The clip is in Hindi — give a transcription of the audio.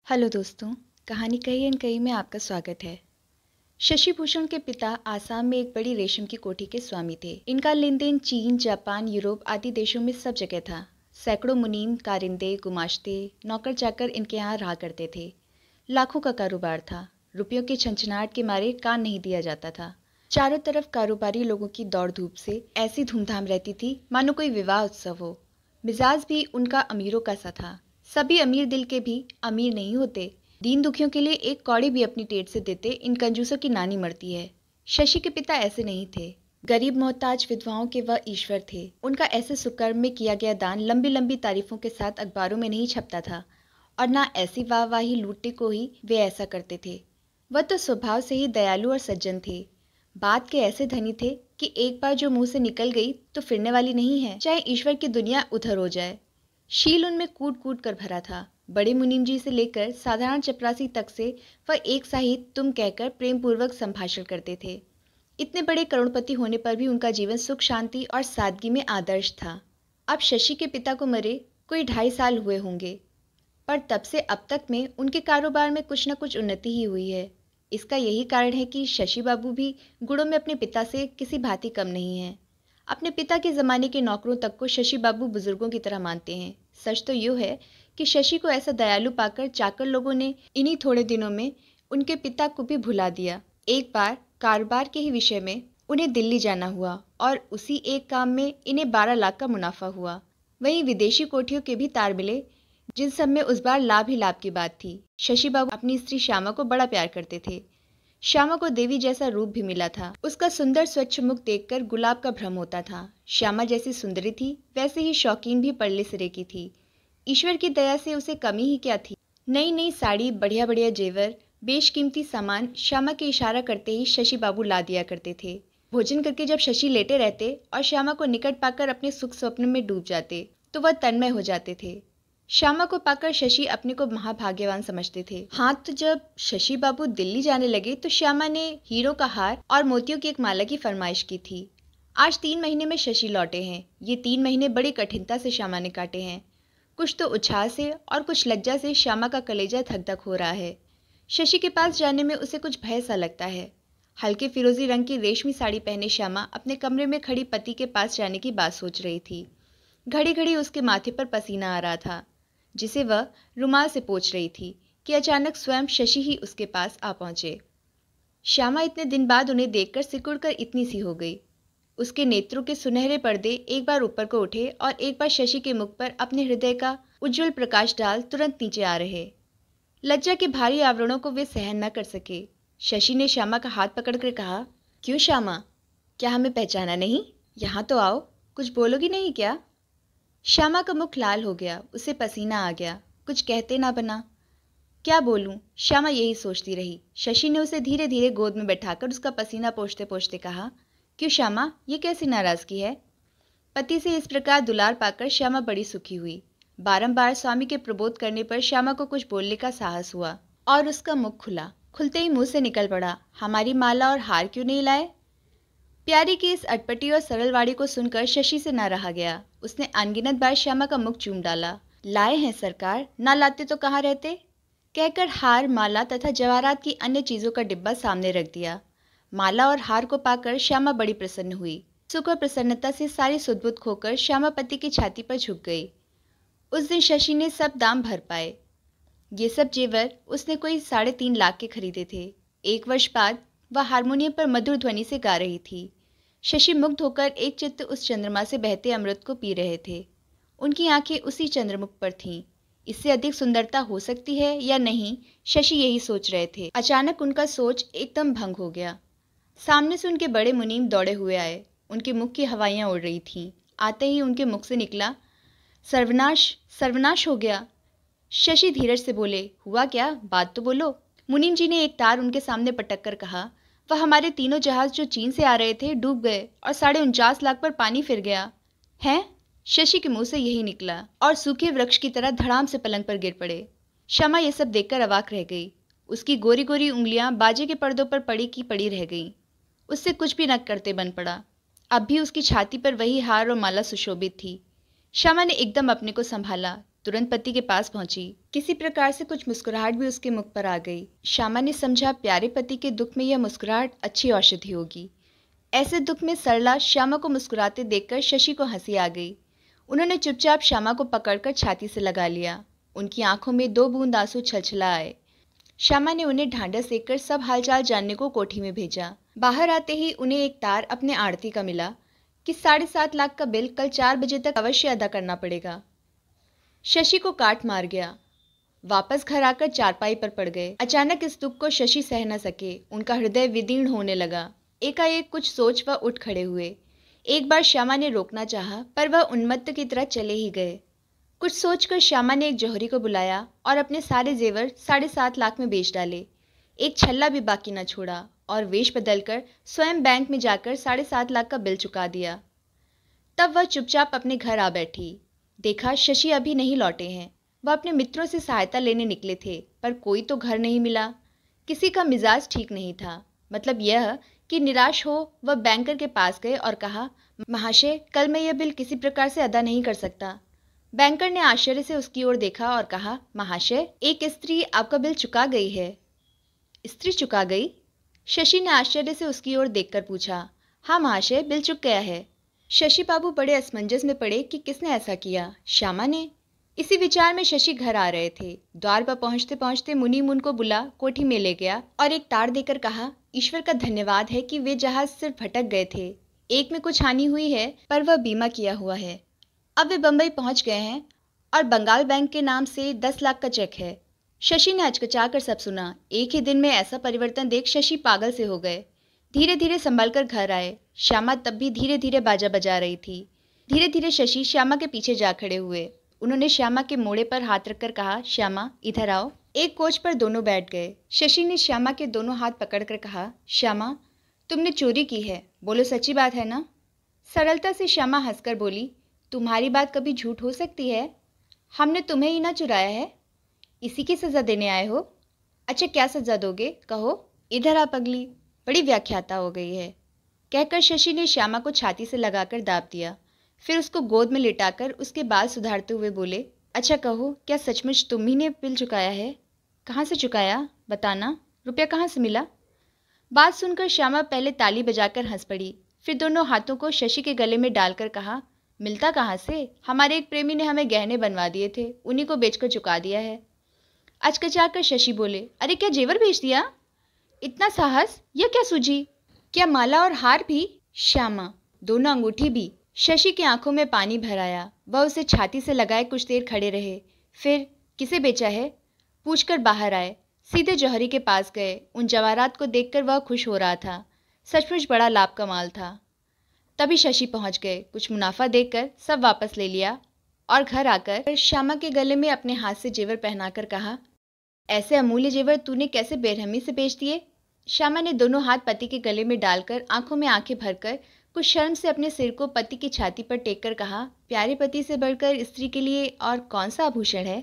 हेलो दोस्तों, कहानी कही एंड कही में आपका स्वागत है। शशि भूषण के पिता आसाम में एक बड़ी रेशम की कोठी के स्वामी थे। इनका लेन देन चीन, जापान, यूरोप आदि देशों में सब जगह था। सैकड़ों मुनीम, कारिंदे, गुमाश्ते, नौकर चाकर इनके यहाँ रहा करते थे। लाखों का कारोबार था। रुपयों के छंछनाहट के मारे कान नहीं दिया जाता था। चारों तरफ कारोबारी लोगों की दौड़ धूप से ऐसी धूमधाम रहती थी मानो कोई विवाह उत्सव हो। मिजाज भी उनका अमीरों का सा था। सभी अमीर दिल के भी अमीर नहीं होते। दीन दुखियों के लिए एक कौड़ी भी अपनी टेट से देते इन कंजूसों की नानी मरती है। शशि के पिता ऐसे नहीं थे। गरीब मोहताज विधवाओं के वह ईश्वर थे। उनका ऐसे सुकर्म में किया गया दान लंबी लंबी तारीफों के साथ अखबारों में नहीं छपता था, और ना ऐसी वाहवाही लूटने को ही वे ऐसा करते थे। वह तो स्वभाव से ही दयालु और सज्जन थे। बात के ऐसे धनी थे कि एक बार जो मुंह से निकल गई तो फिरने वाली नहीं है, चाहे ईश्वर की दुनिया उधर हो जाए। शील उनमें कूट कूट कर भरा था। बड़े मुनीम जी से लेकर साधारण चपरासी तक से वह एक सा ही तुम कहकर प्रेम पूर्वक संभाषण करते थे। इतने बड़े करोड़पति होने पर भी उनका जीवन सुख शांति और सादगी में आदर्श था। अब शशि के पिता को मरे कोई 2.5 साल हुए होंगे, पर तब से अब तक में उनके कारोबार में कुछ न कुछ उन्नति ही हुई है। इसका यही कारण है कि शशि बाबू भी गुणों में अपने पिता से किसी भांति कम नहीं है। अपने पिता के ज़माने के नौकरों तक को शशि बाबू बुजुर्गों की तरह मानते हैं। सच तो यूँ है कि शशि को ऐसा दयालु पाकर चाकर लोगों ने इन्हीं थोड़े दिनों में उनके पिता को भी भुला दिया। एक बार कारोबार के ही विषय में उन्हें दिल्ली जाना हुआ और उसी एक काम में इन्हें 12 लाख का मुनाफा हुआ। वहीं विदेशी कोठियों के भी तार मिले, जिन सब में उस बार लाभ ही लाभ की बात थी। शशि बाबू अपनी स्त्री श्यामा को बड़ा प्यार करते थे। श्यामा को देवी जैसा रूप भी मिला था। उसका सुंदर स्वच्छ मुख देखकर गुलाब का भ्रम होता था। श्यामा जैसी सुंदरी थी, वैसे ही शौकीन भी पढ़ले सिरे की थी। ईश्वर की दया से उसे कमी ही क्या थी। नई नई साड़ी, बढ़िया बढ़िया जेवर, बेशकीमती सामान श्यामा के इशारा करते ही शशि बाबू ला दिया करते थे। भोजन करके जब शशि लेटे रहते और श्यामा को निकट पाकर अपने सुख स्वप्न में डूब जाते तो वह तन्मय हो जाते थे। श्यामा को पाकर शशि अपने को महाभाग्यवान समझते थे। हाँ, तो जब शशि बाबू दिल्ली जाने लगे तो श्यामा ने हीरो का हार और मोतियों की एक माला की फरमाइश की थी। आज 3 महीने में शशि लौटे हैं। ये 3 महीने बड़ी कठिनता से श्यामा ने काटे हैं। कुछ तो उत्साह से और कुछ लज्जा से श्यामा का कलेजा धक धक हो रहा है। शशि के पास जाने में उसे कुछ भय सा लगता है। हल्के फिरोजी रंग की रेशमी साड़ी पहने श्यामा अपने कमरे में खड़ी पति के पास जाने की बात सोच रही थी। घड़ी घड़ी उसके माथे पर पसीना आ रहा था, जिसे वह रुमाल से पोंछ रही थी कि अचानक स्वयं शशि ही उसके पास आ पहुंचे। श्यामा इतने दिन बाद उन्हें देखकर सिकुड़कर इतनी सी हो गई। उसके नेत्रों के सुनहरे पर्दे एक बार ऊपर को उठे और एक बार शशि के मुख पर अपने हृदय का उज्जवल प्रकाश डाल तुरंत नीचे आ रहे। लज्जा के भारी आवरणों को वे सहन न कर सके। शशि ने श्यामा का हाथ पकड़कर कहा, क्यों श्यामा, क्या हमें पहचाना नहीं? यहाँ तो आओ, कुछ बोलोगी नहीं क्या? श्यामा का मुख लाल हो गया, उसे पसीना आ गया, कुछ कहते ना बना। क्या बोलूं, श्यामा यही सोचती रही। शशि ने उसे धीरे धीरे गोद में बैठाकर उसका पसीना पोंछते पोंछते कहा, क्यों श्यामा, ये कैसी नाराजगी है? पति से इस प्रकार दुलार पाकर श्यामा बड़ी सुखी हुई। बारंबार स्वामी के प्रबोध करने पर श्यामा को कुछ बोलने का साहस हुआ और उसका मुख खुला। खुलते ही मुंह से निकल पड़ा, हमारी माला और हार क्यों नहीं लाए? प्यारी की इस अटपटी और सरल वाणी को सुनकर शशि से न रहा गया। उसने अनगिनत बार श्यामा का मुख चूम डाला। लाए हैं सरकार, ना लाते तो कहाँ रहते, कहकर हार, माला तथा जवाहरात की अन्य चीजों का डिब्बा सामने रख दिया। माला और हार को पाकर श्यामा बड़ी प्रसन्न हुई। सुख और प्रसन्नता से सारी सुध-बुध खोकर श्यामा पति की छाती पर झुक गई। उस दिन शशि ने सब दाम भर पाए। ये सब जेवर उसने कोई 3.5 लाख के खरीदे थे। 1 वर्ष बाद वह हारमोनियम पर मधुर ध्वनि से गा रही थी। शशि मुग्ध होकर एक चित्त उस चंद्रमा से बहते अमृत को पी रहे थे। उनकी आंखें उसी चंद्रमुख पर थीं। इससे अधिक सुंदरता हो सकती है या नहीं, शशि यही सोच रहे थे। अचानक उनका सोच एकदम भंग हो गया। सामने से उनके बड़े मुनीम दौड़े हुए आए। उनके मुख की हवाइयाँ उड़ रही थीं। आते ही उनके मुख से निकला, सर्वनाश, सर्वनाश हो गया। शशि धीरज से बोले, हुआ क्या, बात तो बोलो। मुनीम जी ने एक तार उनके सामने पटक कर कहा, वह हमारे तीनों जहाज जो चीन से आ रहे थे डूब गए और 49.5 लाख पर पानी फिर गया है। शशि के मुंह से यही निकला और सूखे वृक्ष की तरह धड़ाम से पलंग पर गिर पड़े। श्यामा ये सब देखकर अवाक रह गई। उसकी गोरी गोरी उंगलियां बाजे के पर्दों पर पड़ी की पड़ी रह गईं। उससे कुछ भी न करते बन पड़ा। अब भी उसकी छाती पर वही हार और माला सुशोभित थी। श्यामा ने एकदम अपने को संभाला, तुरंत पति के पास पहुंची। किसी प्रकार से कुछ मुस्कुराहट भी उसके मुख पर आ गई। श्यामा ने समझा प्यारे पति के दुख में यह मुस्कुराहट अच्छी औषधि होगी। ऐसे दुख में सरला श्यामा को मुस्कुराते देखकर शशि को हंसी आ गई। उन्होंने चुपचाप श्यामा को पकड़कर छाती से लगा लिया। उनकी आंखों में 2 बूंद आंसू छलछला आए। श्यामा ने उन्हें ढांढस देकर सब हालचाल जानने को कोठी में भेजा। बाहर आते ही उन्हें एक तार अपने आड़ती का मिला कि 7.5 लाख का बिल कल 4 बजे तक अवश्य अदा करना पड़ेगा। शशि को काट मार गया। वापस घर आकर चारपाई पर पड़ गए। अचानक इस दुख को शशि सह न सके। उनका हृदय विदीर्ण होने लगा। एकाएक कुछ सोच वह उठ खड़े हुए। एक बार श्यामा ने रोकना चाहा, पर वह उन्मत्त की तरह चले ही गए। कुछ सोचकर श्यामा ने एक जौहरी को बुलाया और अपने सारे जेवर 7.5 लाख में बेच डाले। एक छल्ला भी बाकी न छोड़ा और वेश बदलकर स्वयं बैंक में जाकर 7.5 लाख का बिल चुका दिया। तब वह चुपचाप अपने घर आ बैठी। देखा शशि अभी नहीं लौटे हैं। वह अपने मित्रों से सहायता लेने निकले थे, पर कोई तो घर नहीं मिला। किसी का मिजाज ठीक नहीं था। मतलब यह कि निराश हो वह बैंकर के पास गए और कहा, महाशय, कल मैं यह बिल किसी प्रकार से अदा नहीं कर सकता। बैंकर ने आश्चर्य से उसकी ओर देखा और कहा, महाशय, एक स्त्री आपका बिल चुका गई है। स्त्री चुका गई? शशि ने आश्चर्य से उसकी ओर देखकर पूछा। हाँ महाशय, बिल चुक गया है। शशि बाबू बड़े असमंजस में पड़े कि किसने ऐसा किया, श्यामा ने? इसी विचार में शशि घर आ रहे थे। द्वार पर पहुंचते पहुंचते मुनि उनको बुला कोठी में ले गया और एक तार देकर कहा, ईश्वर का धन्यवाद है कि वे जहाज सिर्फ भटक गए थे। एक में कुछ हानि हुई है, पर वह बीमा किया हुआ है। अब वे बंबई पहुंच गए हैं और बंगाल बैंक के नाम से 10 लाख का चेक है। शशि ने हचकिचाकर सब सुना। एक ही दिन में ऐसा परिवर्तन देख शशि पागल से हो गए। धीरे धीरे संभल कर घर आए। श्यामा तब भी धीरे धीरे बाजा बजा रही थी। धीरे धीरे शशि श्यामा के पीछे जा खड़े हुए। उन्होंने श्यामा के मोड़े पर हाथ रखकर कहा, श्यामा, इधर आओ। एक कोच पर दोनों बैठ गए। शशि ने श्यामा के दोनों हाथ पकड़कर कहा, श्यामा, तुमने चोरी की है, बोलो सच्ची बात है ना? सरलता से श्यामा हंसकर बोली, तुम्हारी बात कभी झूठ हो सकती है? हमने तुम्हें ही ना चुराया है। इसी की सजा देने आए हो? अच्छा, क्या सजा दोगे, कहो। इधर आ पगली, बड़ी व्याख्याता हो गई है, कहकर शशि ने श्यामा को छाती से लगाकर दाब दिया। फिर उसको गोद में लिटाकर उसके बाल सुधारते हुए बोले, अच्छा कहो, क्या सचमुच तुम ही ने बिल चुकाया है? कहाँ से चुकाया, बताना। रुपया कहाँ से मिला? बात सुनकर श्यामा पहले ताली बजाकर हंस पड़ी, फिर दोनों हाथों को शशि के गले में डालकर कहा, मिलता कहाँ से? हमारे एक प्रेमी ने हमें गहने बनवा दिए थे, उन्हीं को बेचकर चुका दिया है। अचकचाकर शशि बोले, अरे क्या जेवर बेच दिया? इतना साहस, यह क्या सूझी? क्या माला और हार भी? श्यामा, दोनों अंगूठी भी। शशि की आंखों में पानी भर आया। वह उसे छाती से लगाए कुछ देर खड़े रहे। फिर किसे बेचा है पूछकर बाहर आए। सीधे जौहरी के पास गए। उन जवाहरात को देखकर वह खुश हो रहा था। सचमुच बड़ा लाभ का माल था। तभी शशि पहुंच गए। कुछ मुनाफा देखकर सब वापस ले लिया और घर आकर श्यामा के गले में अपने हाथ से जेवर पहनाकर कहा, ऐसे अमूल्य जेवर तूने कैसे बेरहमी से बेच दिए? श्यामा ने दोनों हाथ पति के गले में डालकर आंखों में आंखें भरकर कुछ शर्म से अपने सिर को पति की छाती पर टेक कर कहा, प्यारे पति से बढ़कर स्त्री के लिए और कौन सा आभूषण है?